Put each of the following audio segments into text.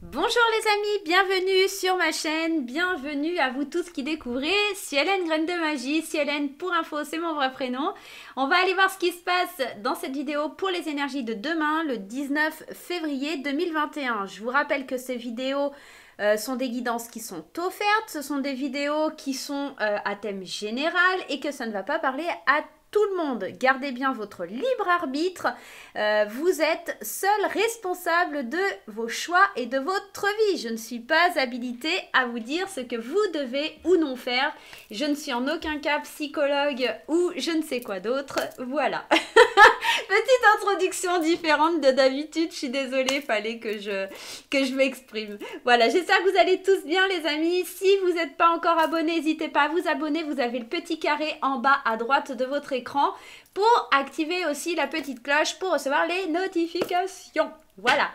Bonjour les amis, bienvenue sur ma chaîne, bienvenue à vous tous qui découvrez Cielène Graine de Magie. Cielène pour info, c'est mon vrai prénom. On va aller voir ce qui se passe dans cette vidéo pour les énergies de demain, le 19 février 2021. Je vous rappelle que ces vidéos sont des guidances qui sont offertes, ce sont des vidéos qui sont à thème général et que ça ne va pas parler à tout le monde. Gardez bien votre libre arbitre. Vous êtes seul responsable de vos choix et de votre vie. Je ne suis pas habilitée à vous dire ce que vous devez ou non faire. Je ne suis en aucun cas psychologue ou je ne sais quoi d'autre. Voilà. Petite introduction différente de d'habitude. Je suis désolée, fallait que je m'exprime. Voilà, j'espère que vous allez tous bien les amis. Si vous n'êtes pas encore abonné, n'hésitez pas à vous abonner. Vous avez le petit carré en bas à droite de votre écran pour activer aussi la petite cloche pour recevoir les notifications. Voilà.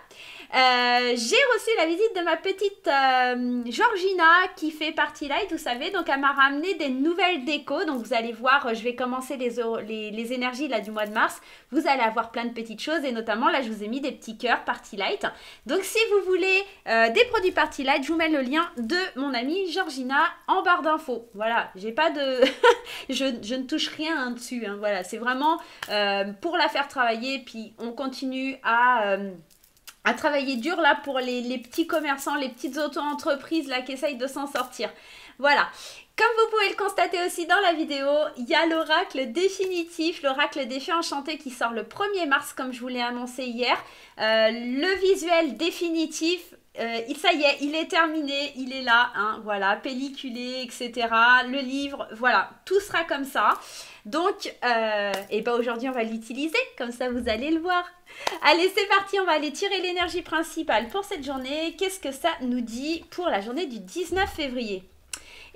J'ai reçu la visite de ma petite Georgina qui fait partie light, vous savez, donc elle m'a ramené des nouvelles décos. Donc vous allez voir, je vais commencer les énergies là du mois de mars. Vous allez avoir plein de petites choses et notamment là je vous ai mis des petits cœurs party light. Donc si vous voulez des produits party light, je vous mets le lien de mon amie Georgina en barre d'infos. Voilà, j'ai pas de... je ne touche rien dessus, hein, voilà, c'est vraiment pour la faire travailler, puis on continue à travailler dur là pour les petits commerçants, les petites auto-entreprises là qui essayent de s'en sortir. Voilà. Comme vous pouvez le constater aussi dans la vidéo, il y a l'oracle définitif, l'oracle des fées enchantées qui sort le 1er mars comme je vous l'ai annoncé hier. Le visuel définitif, ça y est, il est terminé, il est là, hein, voilà, pelliculé, etc. Le livre, voilà, tout sera comme ça. Donc, et ben aujourd'hui on va l'utiliser, comme ça vous allez le voir. Allez, c'est parti, on va aller tirer l'énergie principale pour cette journée. Qu'est-ce que ça nous dit pour la journée du 19 février?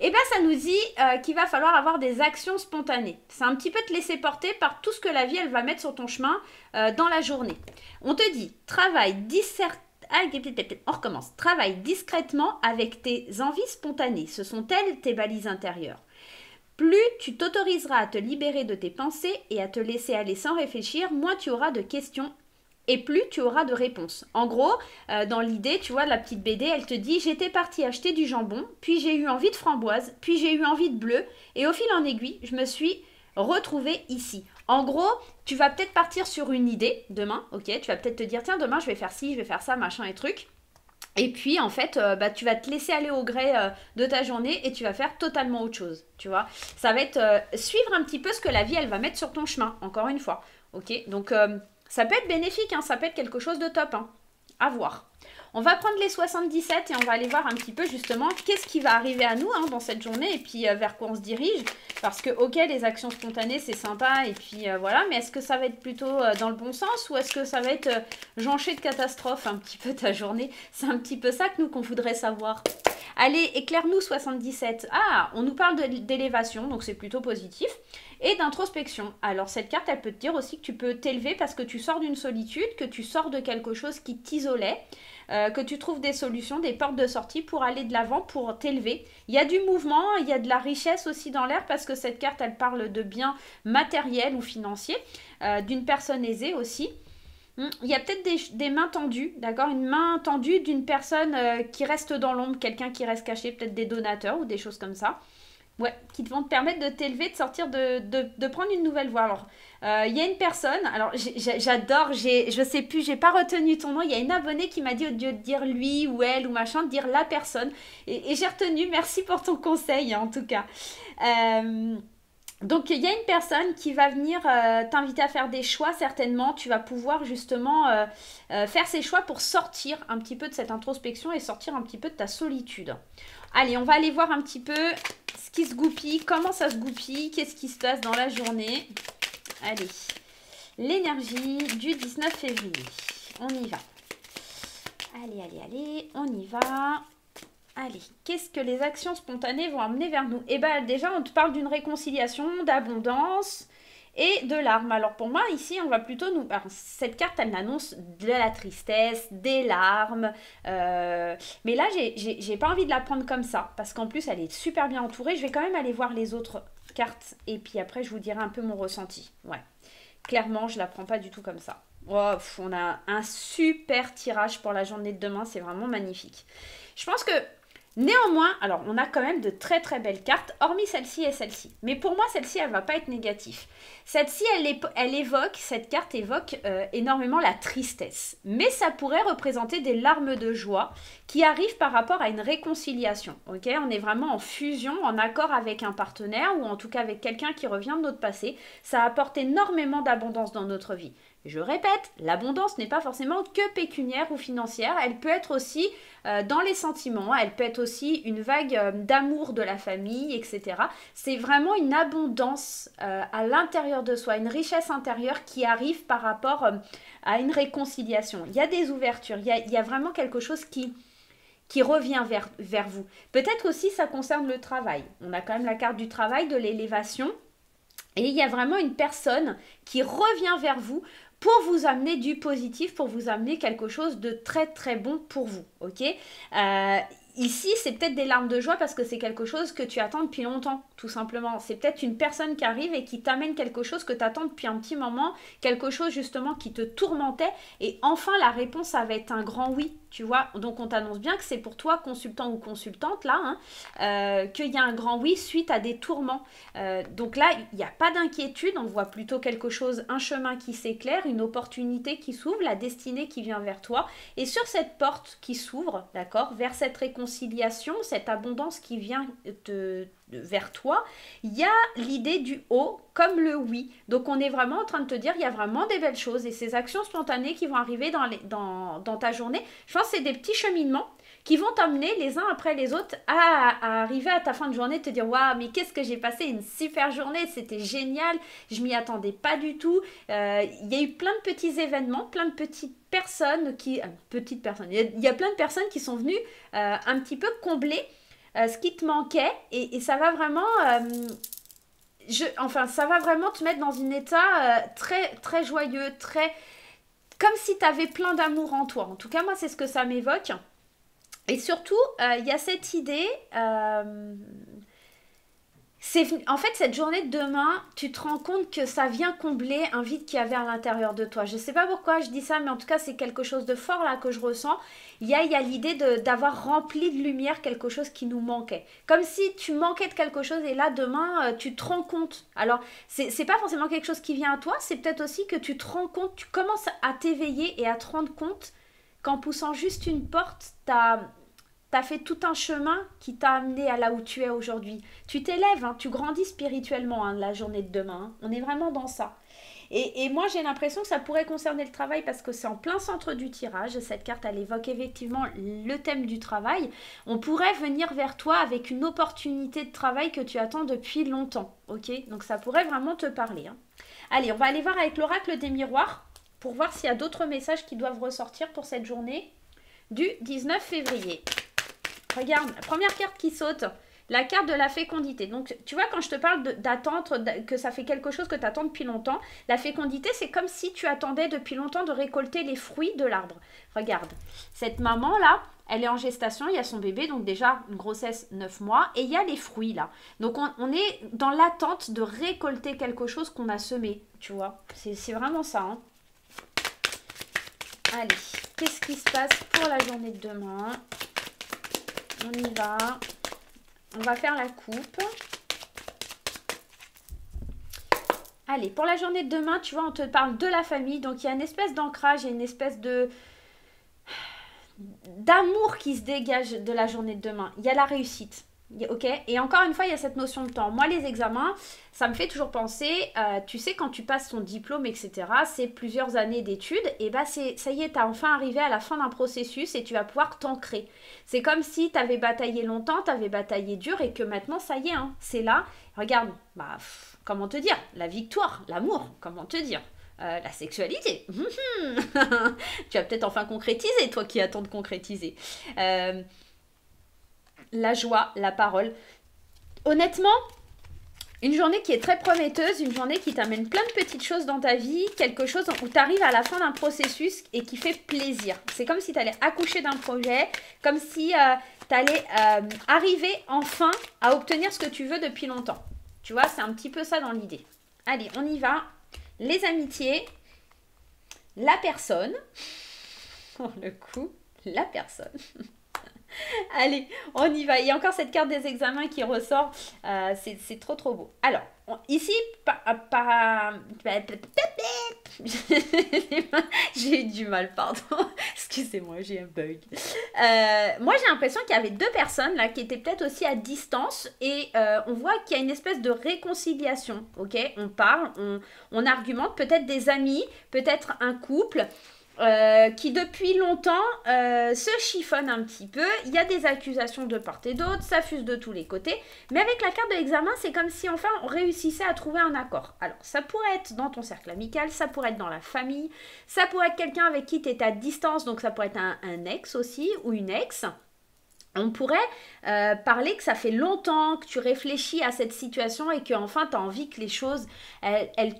Eh bien, ça nous dit qu'il va falloir avoir des actions spontanées. C'est un petit peu te laisser porter par tout ce que la vie, elle va mettre sur ton chemin dans la journée. On te dit, on recommence. Travaille discrètement avec tes envies spontanées. Ce sont elles tes balises intérieures. Plus tu t'autoriseras à te libérer de tes pensées et à te laisser aller sans réfléchir, moins tu auras de questions et plus tu auras de réponses. En gros, dans l'idée, tu vois, la petite BD, elle te dit « J'étais partie acheter du jambon, puis j'ai eu envie de framboise, puis j'ai eu envie de bleu, et au fil en aiguille, je me suis retrouvée ici. » En gros, tu vas peut-être partir sur une idée demain, ok? Tu vas peut-être te dire « Tiens, demain, je vais faire ci, je vais faire ça, machin et truc. » Et puis, en fait, tu vas te laisser aller au gré de ta journée et tu vas faire totalement autre chose, tu vois. Ça va être suivre un petit peu ce que la vie, elle va mettre sur ton chemin, encore une fois, ok? Donc, ça peut être bénéfique, hein, ça peut être quelque chose de top, hein, à voir. On va prendre les 77 et on va aller voir un petit peu justement qu'est-ce qui va arriver à nous hein, dans cette journée et puis vers quoi on se dirige. Parce que ok, les actions spontanées c'est sympa et puis voilà, mais est-ce que ça va être plutôt dans le bon sens ou est-ce que ça va être jonché de catastrophe un petit peu ta journée? C'est un petit peu ça que nous qu'on voudrait savoir. Allez, éclaire-nous 77. Ah, on nous parle d'élévation, donc c'est plutôt positif. Et d'introspection. Alors cette carte, elle peut te dire aussi que tu peux t'élever parce que tu sors d'une solitude, que tu sors de quelque chose qui t'isolait, que tu trouves des solutions, des portes de sortie pour aller de l'avant, pour t'élever. Il y a du mouvement, il y a de la richesse aussi dans l'air parce que cette carte, elle parle de biens matériels ou financiers, d'une personne aisée aussi. Il y a peut-être des mains tendues, d'accord? Une main tendue d'une personne qui reste dans l'ombre, quelqu'un qui reste caché, peut-être des donateurs ou des choses comme ça. Ouais, qui vont te permettre de t'élever, de sortir, de prendre une nouvelle voie. Alors, il y a une personne, alors j'adore, je sais plus, j'ai pas retenu ton nom, il y a une abonnée qui m'a dit au lieu de dire lui ou elle ou machin, de dire la personne. Et j'ai retenu, merci pour ton conseil en tout cas. Donc, il y a une personne qui va venir t'inviter à faire des choix, certainement. Tu vas pouvoir justement faire ces choix pour sortir un petit peu de cette introspection et sortir un petit peu de ta solitude. Allez, on va aller voir un petit peu ce qui se goupille, comment ça se goupille, qu'est-ce qui se passe dans la journée. Allez, l'énergie du 19 février. On y va. Allez, allez, allez, on y va. Allez, qu'est-ce que les actions spontanées vont amener vers nous? Eh bien, déjà, on te parle d'une réconciliation, d'abondance et de larmes. Alors, pour moi, ici, on va plutôt nous... Alors, cette carte, elle annonce de la tristesse, des larmes. Mais là, j'ai pas envie de la prendre comme ça. Parce qu'en plus, elle est super bien entourée. Je vais quand même aller voir les autres cartes. Et puis après, je vous dirai un peu mon ressenti. Ouais. Clairement, je la prends pas du tout comme ça. Oh, on a un super tirage pour la journée de demain, c'est vraiment magnifique. Je pense que néanmoins, alors on a quand même de très très belles cartes, hormis celle-ci et celle-ci. Mais pour moi, celle-ci, elle va pas être négative. Celle-ci, cette carte évoque énormément la tristesse. Mais ça pourrait représenter des larmes de joie qui arrivent par rapport à une réconciliation. Ok, on est vraiment en fusion, en accord avec un partenaire ou en tout cas avec quelqu'un qui revient de notre passé. Ça apporte énormément d'abondance dans notre vie. Je répète, l'abondance n'est pas forcément que pécuniaire ou financière, elle peut être aussi dans les sentiments, elle peut être aussi une vague d'amour de la famille, etc. C'est vraiment une abondance à l'intérieur de soi, une richesse intérieure qui arrive par rapport à une réconciliation. Il y a des ouvertures, il y a vraiment quelque chose qui revient vers vous. Peut-être aussi ça concerne le travail. On a quand même la carte du travail, de l'élévation. Et il y a vraiment une personne qui revient vers vous pour vous amener du positif, pour vous amener quelque chose de très très bon pour vous, ok. Ici, c'est peut-être des larmes de joie parce que c'est quelque chose que tu attends depuis longtemps, tout simplement. C'est peut-être une personne qui arrive et qui t'amène quelque chose que tu attends depuis un petit moment, quelque chose justement qui te tourmentait. Et enfin, la réponse, ça va être un grand oui, tu vois. Donc, on t'annonce bien que c'est pour toi, consultant ou consultante, là, qu'il y a un grand oui suite à des tourments. Donc là, il n'y a pas d'inquiétude, on voit plutôt quelque chose, un chemin qui s'éclaire, une opportunité qui s'ouvre, la destinée qui vient vers toi. Et sur cette porte qui s'ouvre, d'accord, vers cette réconciliation, cette abondance qui vient vers toi, il y a l'idée du haut comme le oui. Donc on est vraiment en train de te dire, il y a vraiment des belles choses et ces actions spontanées qui vont arriver dans ta journée, je pense que c'est des petits cheminements qui vont t'amener les uns après les autres à arriver à ta fin de journée et te dire waouh, mais qu'est-ce que j'ai passé une super journée, c'était génial, je m'y attendais pas du tout. Il y a eu plein de petits événements, plein de petites personnes il y a plein de personnes qui sont venues un petit peu combler ce qui te manquait et ça va vraiment ça va vraiment te mettre dans un état très très joyeux, très comme si tu avais plein d'amour en toi. En tout cas, moi, c'est ce que ça m'évoque. Et surtout, il y a cette idée, en fait, cette journée de demain, tu te rends compte que ça vient combler un vide qu'il y avait à l'intérieur de toi. Je ne sais pas pourquoi je dis ça, mais en tout cas, c'est quelque chose de fort là que je ressens. Il y a l'idée d'avoir rempli de lumière quelque chose qui nous manquait. Comme si tu manquais de quelque chose et là, demain, tu te rends compte. Alors, c'est pas forcément quelque chose qui vient à toi, c'est peut-être aussi que tu te rends compte, tu commences à t'éveiller et à te rendre compte qu'en poussant juste une porte, t'as fait tout un chemin qui t'a amené à là où tu es aujourd'hui. Tu t'élèves, hein, tu grandis spirituellement la journée de demain. Hein. On est vraiment dans ça. Et moi, j'ai l'impression que ça pourrait concerner le travail parce que c'est en plein centre du tirage. Cette carte, elle évoque effectivement le thème du travail. On pourrait venir vers toi avec une opportunité de travail que tu attends depuis longtemps. Ok, donc ça pourrait vraiment te parler. Hein. Allez, on va aller voir avec l'oracle des miroirs pour voir s'il y a d'autres messages qui doivent ressortir pour cette journée du 19 février. Regarde, la première carte qui saute, la carte de la fécondité. Donc, tu vois, quand je te parle d'attendre, que ça fait quelque chose que tu attends depuis longtemps, la fécondité, c'est comme si tu attendais depuis longtemps de récolter les fruits de l'arbre. Regarde, cette maman-là, elle est en gestation, il y a son bébé, donc déjà une grossesse 9 mois, et il y a les fruits là. Donc, on est dans l'attente de récolter quelque chose qu'on a semé, tu vois. C'est vraiment ça, hein. Allez, qu'est-ce qui se passe pour la journée de demain ? On y va. On va faire la coupe. Allez, pour la journée de demain, tu vois, on te parle de la famille. Donc, il y a une espèce d'ancrage, il y a une espèce d'amour qui se dégage de la journée de demain. Il y a la réussite. Ok, et encore une fois, il y a cette notion de temps. Moi, les examens, ça me fait toujours penser, tu sais, quand tu passes ton diplôme, etc., c'est plusieurs années d'études, et bah ça y est, t'as enfin arrivé à la fin d'un processus et tu vas pouvoir t'ancrer. C'est comme si t'avais bataillé longtemps, t'avais bataillé dur et que maintenant, ça y est, hein, c'est là. Regarde, comment te dire, la victoire, l'amour, comment te dire la sexualité. Tu vas peut-être enfin concrétiser, toi qui attends de concrétiser. La joie, la parole. Honnêtement, une journée qui est très prometteuse, une journée qui t'amène plein de petites choses dans ta vie, quelque chose où tu arrives à la fin d'un processus et qui fait plaisir. C'est comme si tu allais accoucher d'un projet, comme si tu allais arriver enfin à obtenir ce que tu veux depuis longtemps. Tu vois, c'est un petit peu ça dans l'idée. Allez, on y va. Les amitiés. la personne, pour le coup, la personne. Allez, on y va. Il y a encore cette carte des examens qui ressort. C'est trop trop beau. Alors, ici, j'ai eu du mal, pardon. Excusez-moi, j'ai un bug. Moi, j'ai l'impression qu'il y avait deux personnes là qui étaient peut-être aussi à distance et on voit qu'il y a une espèce de réconciliation. Ok, on parle, on argumente, peut-être des amis, peut-être un couple. Qui depuis longtemps se chiffonne un petit peu. Il y a des accusations de part et d'autre, ça fuse de tous les côtés. Mais avec la carte de l'examen, c'est comme si enfin on réussissait à trouver un accord. Alors ça pourrait être dans ton cercle amical, ça pourrait être dans la famille, ça pourrait être quelqu'un avec qui tu es à distance, donc ça pourrait être un ex aussi ou une ex. On pourrait parler que ça fait longtemps que tu réfléchis à cette situation et que enfin tu as envie que les choses elles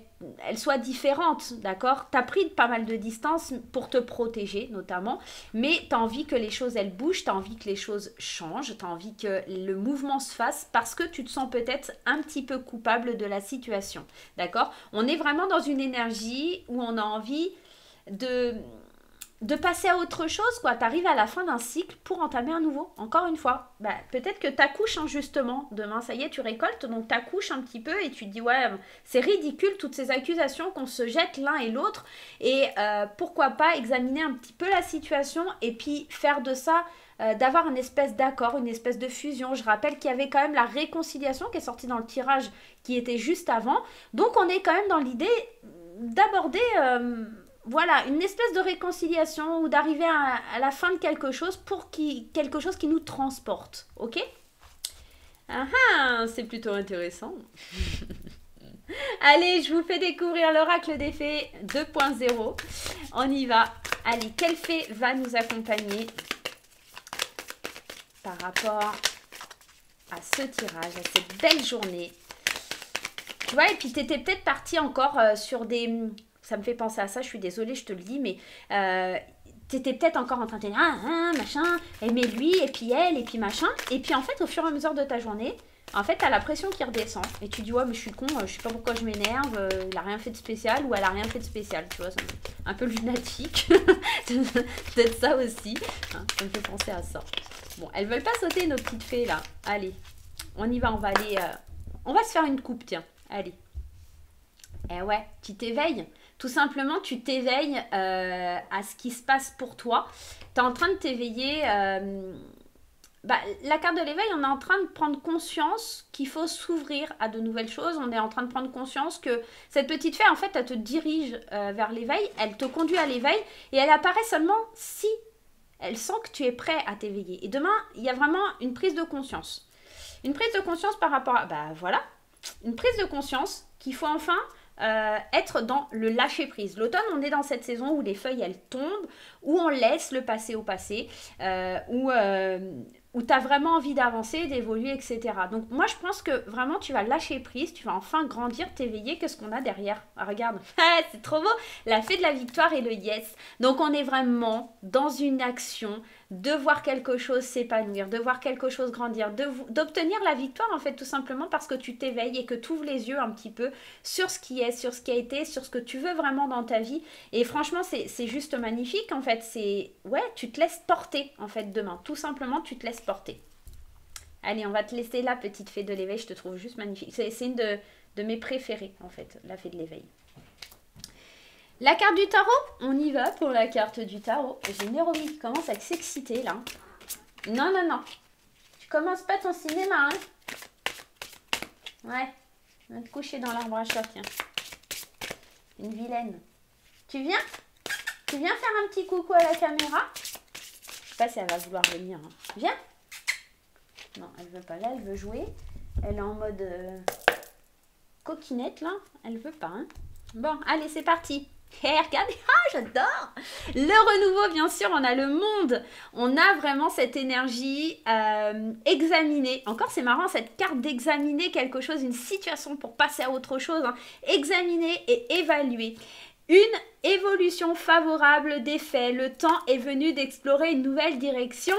soient différentes, d'accord? Tu as pris pas mal de distance pour te protéger notamment, mais tu as envie que les choses elles bougent, tu as envie que les choses changent, tu as envie que le mouvement se fasse parce que tu te sens peut-être un petit peu coupable de la situation, d'accord? On est vraiment dans une énergie où on a envie de passer à autre chose, quoi. Tu arrives à la fin d'un cycle pour entamer un nouveau. Encore une fois, bah, peut-être que tu accouches justement demain, ça y est, tu récoltes, donc tu accouches un petit peu et tu te dis, ouais, c'est ridicule toutes ces accusations qu'on se jette l'un et l'autre. Et pourquoi pas examiner un petit peu la situation et puis faire de ça, d'avoir une espèce d'accord, une espèce de fusion. Je rappelle qu'il y avait quand même la réconciliation qui est sortie dans le tirage qui était juste avant. Donc on est quand même dans l'idée d'aborder... voilà, une espèce de réconciliation ou d'arriver à la fin de quelque chose pour quelque chose qui nous transporte, ok? Ah ah, c'est plutôt intéressant. Allez, je vous fais découvrir l'oracle des fées 2.0. On y va. Allez, quelle fée va nous accompagner par rapport à ce tirage, à cette belle journée? Tu vois, et puis tu étais peut-être parti encore sur des... Ça me fait penser à ça, je suis désolée, je te le dis, mais t'étais peut-être encore en train de dire machin, aimer lui, et puis elle, et puis machin. Et puis en fait, au fur et à mesure de ta journée, en fait, t'as la pression qui redescend. Et tu dis, ouais, mais je suis con, je sais pas pourquoi je m'énerve, il a rien fait de spécial, ou elle a rien fait de spécial, tu vois, c'est un peu lunatique. Peut-être ça aussi, hein, ça me fait penser à ça. Bon, elles veulent pas sauter nos petites fées, là. Allez, on y va, on va aller... on va se faire une coupe, tiens, allez. Eh ouais, tu t'éveilles. Tout simplement, tu t'éveilles à ce qui se passe pour toi. Tu es en train de t'éveiller... la carte de l'éveil, on est en train de prendre conscience qu'il faut s'ouvrir à de nouvelles choses. On est en train de prendre conscience que cette petite fée, en fait, elle te dirige vers l'éveil. Elle te conduit à l'éveil et elle apparaît seulement si elle sent que tu es prêt à t'éveiller. Et demain, il y a vraiment une prise de conscience. Une prise de conscience par rapport à... voilà, une prise de conscience qu'il faut enfin... être dans le lâcher prise. L'automne, on est dans cette saison où les feuilles elles tombent, où on laisse le passé au passé, où tu as vraiment envie d'avancer, d'évoluer, etc. Donc moi je pense que vraiment tu vas lâcher prise, tu vas enfin grandir, t'éveiller. Qu'est-ce qu'on a derrière? Regarde, c'est trop beau, la fée de la victoire et le yes. Donc on est vraiment dans une action de voir quelque chose s'épanouir, de voir quelque chose grandir, d'obtenir la victoire en fait tout simplement parce que tu t'éveilles et que tu ouvres les yeux un petit peu sur ce qui est, sur ce qui a été, sur ce que tu veux vraiment dans ta vie. Et franchement c'est juste magnifique en fait, c'est ouais, tu te laisses porter en fait demain, tout simplement tu te laisses porter. Allez, on va te laisser là, petite fée de l'éveil, je te trouve juste magnifique. C'est une de mes préférées en fait, la fée de l'éveil. La carte du tarot, on y va pour la carte du tarot. J'ai une héroïne qui commence à s'exciter là. Non, non, non. Tu commences pas ton cinéma, hein? Ouais. On va te coucher dans l'arbre à choc, tiens. Une vilaine. Tu viens? Tu viens faire un petit coucou à la caméra? Je sais pas si elle va vouloir venir. Hein. Viens. Non, elle veut pas. Là, elle veut jouer. Elle est en mode coquinette là. Elle veut pas, hein. Bon, allez, c'est parti. Hey, regardez, j'adore. Le renouveau, bien sûr, on a le monde. On a vraiment cette énergie examiner. Encore, c'est marrant, cette carte d'examiner quelque chose, une situation pour passer à autre chose. Hein. Examiner et évaluer. Une évolution favorable des faits. Le temps est venu d'explorer une nouvelle direction.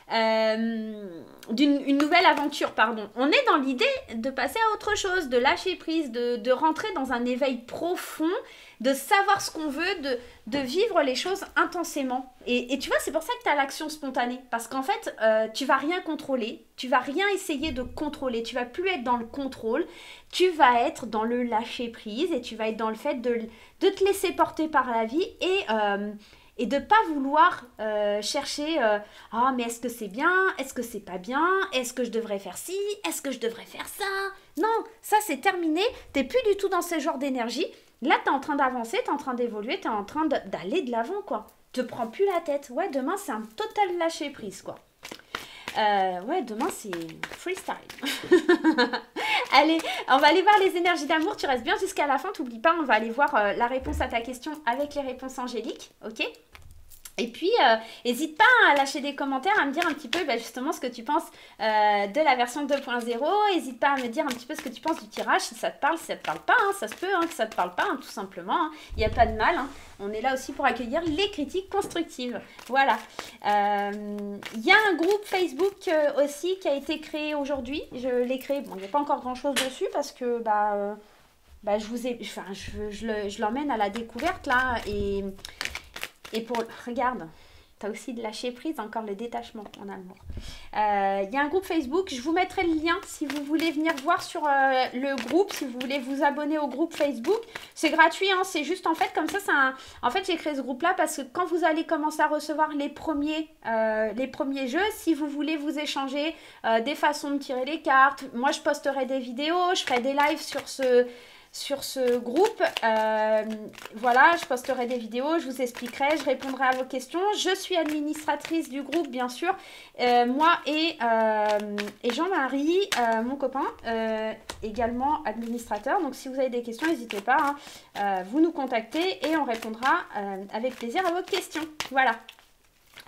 d'une nouvelle aventure, pardon. On est dans l'idée de passer à autre chose, de lâcher prise, de rentrer dans un éveil profond, de savoir ce qu'on veut, de vivre les choses intensément. Et tu vois, c'est pour ça que tu as l'action spontanée. Parce qu'en fait, tu vas rien contrôler, tu vas rien essayer de contrôler, tu vas plus être dans le contrôle, tu vas être dans le lâcher prise et tu vas être dans le fait de te laisser porter par la vie et de pas vouloir chercher ah mais est-ce que c'est bien, est-ce que c'est pas bien, est-ce que je devrais faire ci, est-ce que je devrais faire ça. Non, ça c'est terminé, t'es plus du tout dans ce genre d'énergie. Là t'es en train d'avancer, t'es en train d'évoluer, t'es en train d'aller de l'avant quoi. Te prends plus la tête. Ouais, demain c'est un total lâcher prise quoi. Ouais, demain c'est freestyle. Allez, on va aller voir les énergies d'amour. Tu restes bien jusqu'à la fin, t'oublies pas, on va aller voir la réponse à ta question avec les réponses angéliques, ok? Et puis, n'hésite pas à lâcher des commentaires, à me dire un petit peu justement ce que tu penses de la version 2.0. N'hésite pas à me dire un petit peu ce que tu penses du tirage, si ça te parle, si ça te parle pas. Hein, ça se peut que ça te parle pas, tout simplement. Il n'y a pas de mal. Hein. On est là aussi pour accueillir les critiques constructives. Voilà. Il y a un groupe Facebook aussi qui a été créé aujourd'hui. Je l'ai créé. Bon, il n'y a pas encore grand-chose dessus parce que je l'emmène à la découverte là et pour... Regarde, tu as aussi de lâcher prise, encore le détachement en amour. Il y a un groupe Facebook, je vous mettrai le lien si vous voulez venir voir sur le groupe, si vous voulez vous abonner au groupe Facebook. C'est gratuit, hein, c'est juste en fait comme ça, en fait j'ai créé ce groupe-là parce que quand vous allez commencer à recevoir les premiers jeux, si vous voulez vous échanger des façons de tirer les cartes, moi je posterai des vidéos, je ferai des lives sur ce groupe, voilà, je posterai des vidéos, je vous expliquerai, je répondrai à vos questions. Je suis administratrice du groupe, bien sûr. Moi et Jean-Marie, mon copain, également administrateur. Donc, si vous avez des questions, n'hésitez pas. Hein, vous nous contactez et on répondra avec plaisir à vos questions. Voilà.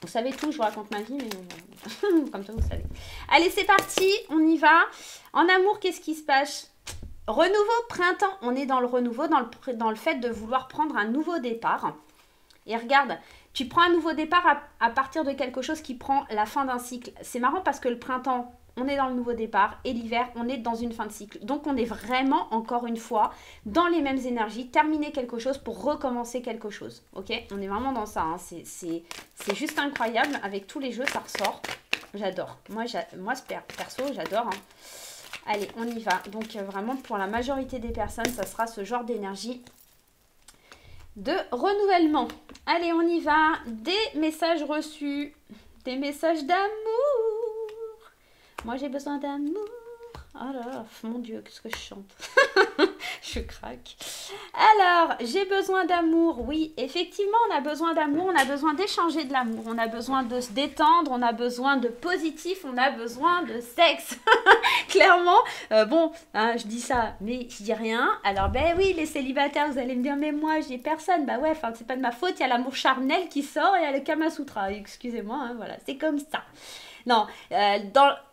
Vous savez tout, je vous raconte ma vie, mais comme ça, vous savez. Allez, c'est parti, on y va. En amour, qu'est-ce qui se passe ? Renouveau, printemps, on est dans le renouveau, dans le fait de vouloir prendre un nouveau départ. Et regarde, tu prends un nouveau départ à partir de quelque chose qui prend la fin d'un cycle. C'est marrant parce que le printemps, on est dans le nouveau départ et l'hiver, on est dans une fin de cycle. Donc on est vraiment, encore une fois, dans les mêmes énergies, terminer quelque chose pour recommencer quelque chose. Ok ? On est vraiment dans ça. Hein. C'est juste incroyable. Avec tous les jeux, ça ressort. J'adore. Moi perso, j'adore. Hein. Allez, on y va. Donc, vraiment, pour la majorité des personnes, ça sera ce genre d'énergie de renouvellement. Allez, on y va. Des messages reçus. Des messages d'amour. Moi, j'ai besoin d'amour. Oh là là, mon Dieu, qu'est-ce que je chante. Je craque. Alors, j'ai besoin d'amour. Oui, effectivement, on a besoin d'amour. On a besoin d'échanger de l'amour. On a besoin de se détendre. On a besoin de positif. On a besoin de sexe. Clairement, bon, hein, je dis ça, mais je dis rien. Alors, ben oui, les célibataires, vous allez me dire, mais moi, j'ai personne. Bah ouais, enfin, c'est pas de ma faute. Il y a l'amour charnel qui sort et il y a le Kama Sutra. Excusez-moi, hein, voilà, c'est comme ça. Non,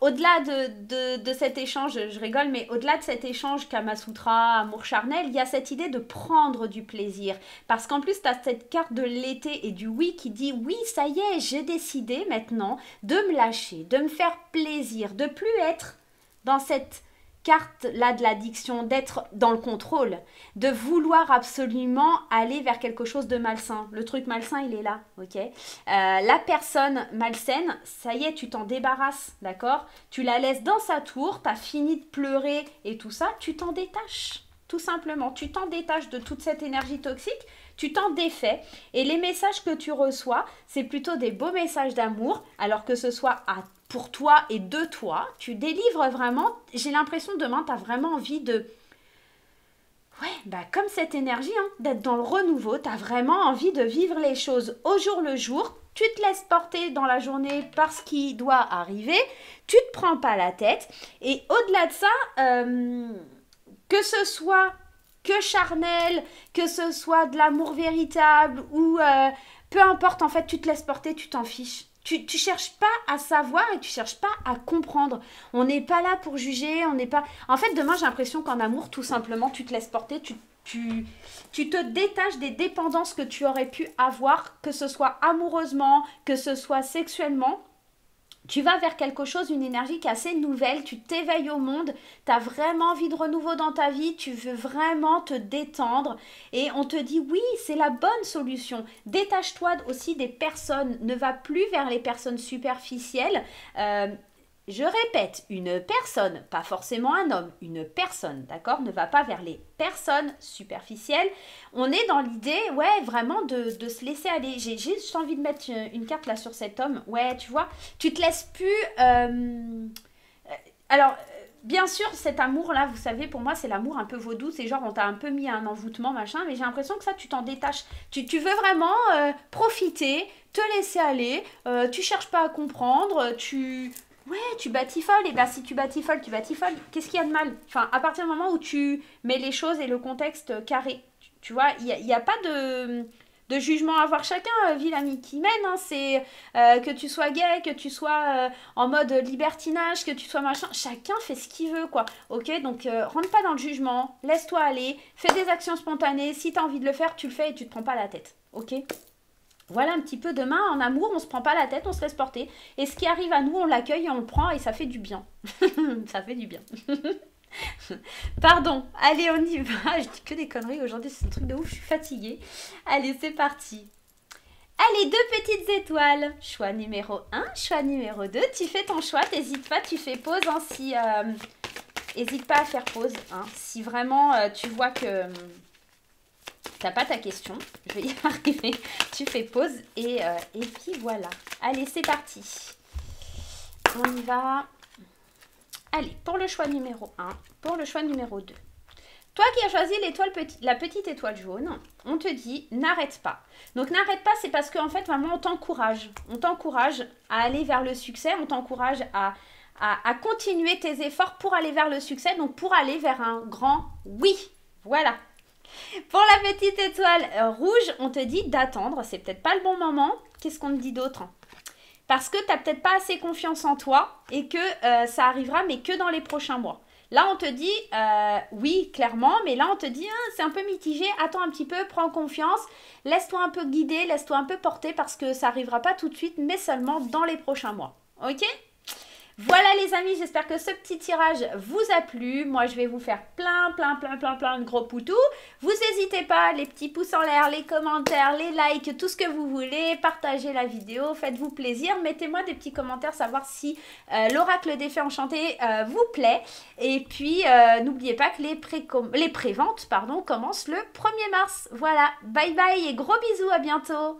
au-delà de cet échange, je rigole, mais au-delà de cet échange Kama Sutra, amour charnel, il y a cette idée de prendre du plaisir. Parce qu'en plus, tu as cette carte de l'été et du oui qui dit, oui, ça y est, j'ai décidé maintenant de me lâcher, de me faire plaisir, de plus être dans cette carte-là de l'addiction, d'être dans le contrôle, de vouloir absolument aller vers quelque chose de malsain. Le truc malsain, il est là, ok ? La personne malsaine, ça y est, tu t'en débarrasses, d'accord ? Tu la laisses dans sa tour, t'as fini de pleurer et tout ça, tu t'en détaches, tout simplement. Tu t'en détaches de toute cette énergie toxique, tu t'en défais. Et les messages que tu reçois, c'est plutôt des beaux messages d'amour, alors que ce soit pour toi et de toi, tu délivres vraiment, j'ai l'impression demain, tu as vraiment envie de... Ouais, bah comme cette énergie, hein, d'être dans le renouveau, tu as vraiment envie de vivre les choses au jour le jour, tu te laisses porter dans la journée par ce qui doit arriver, tu te prends pas la tête, et au-delà de ça, que ce soit que charnel, que ce soit de l'amour véritable, ou peu importe, en fait, tu te laisses porter, tu t'en fiches. Tu cherches pas à savoir et tu cherches pas à comprendre. On n'est pas là pour juger, on n'est pas... En fait, demain, j'ai l'impression qu'en amour, tout simplement, tu te laisses porter, tu te détaches des dépendances que tu aurais pu avoir, que ce soit amoureusement, que ce soit sexuellement. tu vas vers quelque chose, une énergie qui est assez nouvelle, tu t'éveilles au monde, tu as vraiment envie de renouveau dans ta vie, tu veux vraiment te détendre et on te dit oui, c'est la bonne solution. Détache-toi aussi des personnes, ne va plus vers les personnes superficielles. Je répète, une personne, pas forcément un homme, une personne, d'accord, ne va pas vers les personnes superficielles. On est dans l'idée, ouais, vraiment de se laisser aller. J'ai juste envie de mettre une carte là sur cet homme. Ouais, tu vois, tu te laisses plus... alors, bien sûr, cet amour-là, vous savez, pour moi, c'est l'amour un peu vaudou. C'est genre, on t'a un peu mis un envoûtement, machin, mais j'ai l'impression que ça, tu t'en détaches. Tu veux vraiment profiter, te laisser aller, tu cherches pas à comprendre, Ouais, tu batifoles, et bien si tu batifoles, qu'est-ce qu'il y a de mal? Enfin, à partir du moment où tu mets les choses et le contexte carré, tu vois, il y a pas de jugement à avoir chacun, vie l'ami qui mène, hein, c'est que tu sois gay, que tu sois en mode libertinage, que tu sois machin, chacun fait ce qu'il veut, quoi, ok? Donc, rentre pas dans le jugement, laisse-toi aller, fais des actions spontanées, si tu as envie de le faire, tu le fais et tu te prends pas la tête, ok? Voilà un petit peu demain, en amour, on se prend pas la tête, on se laisse porter. Et ce qui arrive à nous, on l'accueille et on le prend et ça fait du bien. Ça fait du bien. Pardon, allez, on y va. Je dis que des conneries aujourd'hui, c'est un truc de ouf, je suis fatiguée. Allez, c'est parti. Allez, 2 petites étoiles. Choix numéro 1, choix numéro 2. Tu fais ton choix, t'hésites pas, tu fais pause. Hein, si, hésite pas à faire pause. Hein, si vraiment tu vois que... t'as pas ta question, je vais y arriver. Tu fais pause et puis voilà. Allez, c'est parti. On y va. Allez, pour le choix numéro 1, pour le choix numéro 2. Toi qui as choisi la petite étoile jaune, on te dit n'arrête pas. Donc n'arrête pas, c'est parce qu'en fait, vraiment, on t'encourage. On t'encourage à aller vers le succès, on t'encourage à continuer tes efforts pour aller vers le succès, donc pour aller vers un grand oui. Voilà. Pour la petite étoile rouge, on te dit d'attendre. C'est peut-être pas le bon moment. Qu'est-ce qu'on te dit d'autre? Parce que tu n'as peut-être pas assez confiance en toi et que ça arrivera, mais que dans les prochains mois. Là, on te dit oui, clairement, mais là, on te dit c'est un peu mitigé. Attends un petit peu, prends confiance. Laisse-toi un peu guider, laisse-toi un peu porter parce que ça n'arrivera pas tout de suite, mais seulement dans les prochains mois. Ok ? Voilà les amis, j'espère que ce petit tirage vous a plu. Moi, je vais vous faire plein de gros poutous. Vous n'hésitez pas, les petits pouces en l'air, les commentaires, les likes, tout ce que vous voulez. Partagez la vidéo, faites-vous plaisir. Mettez-moi des petits commentaires, savoir si l'oracle des fées enchantées vous plaît. Et puis, n'oubliez pas que les préventes commencent le 1er mars. Voilà, bye bye et gros bisous, à bientôt.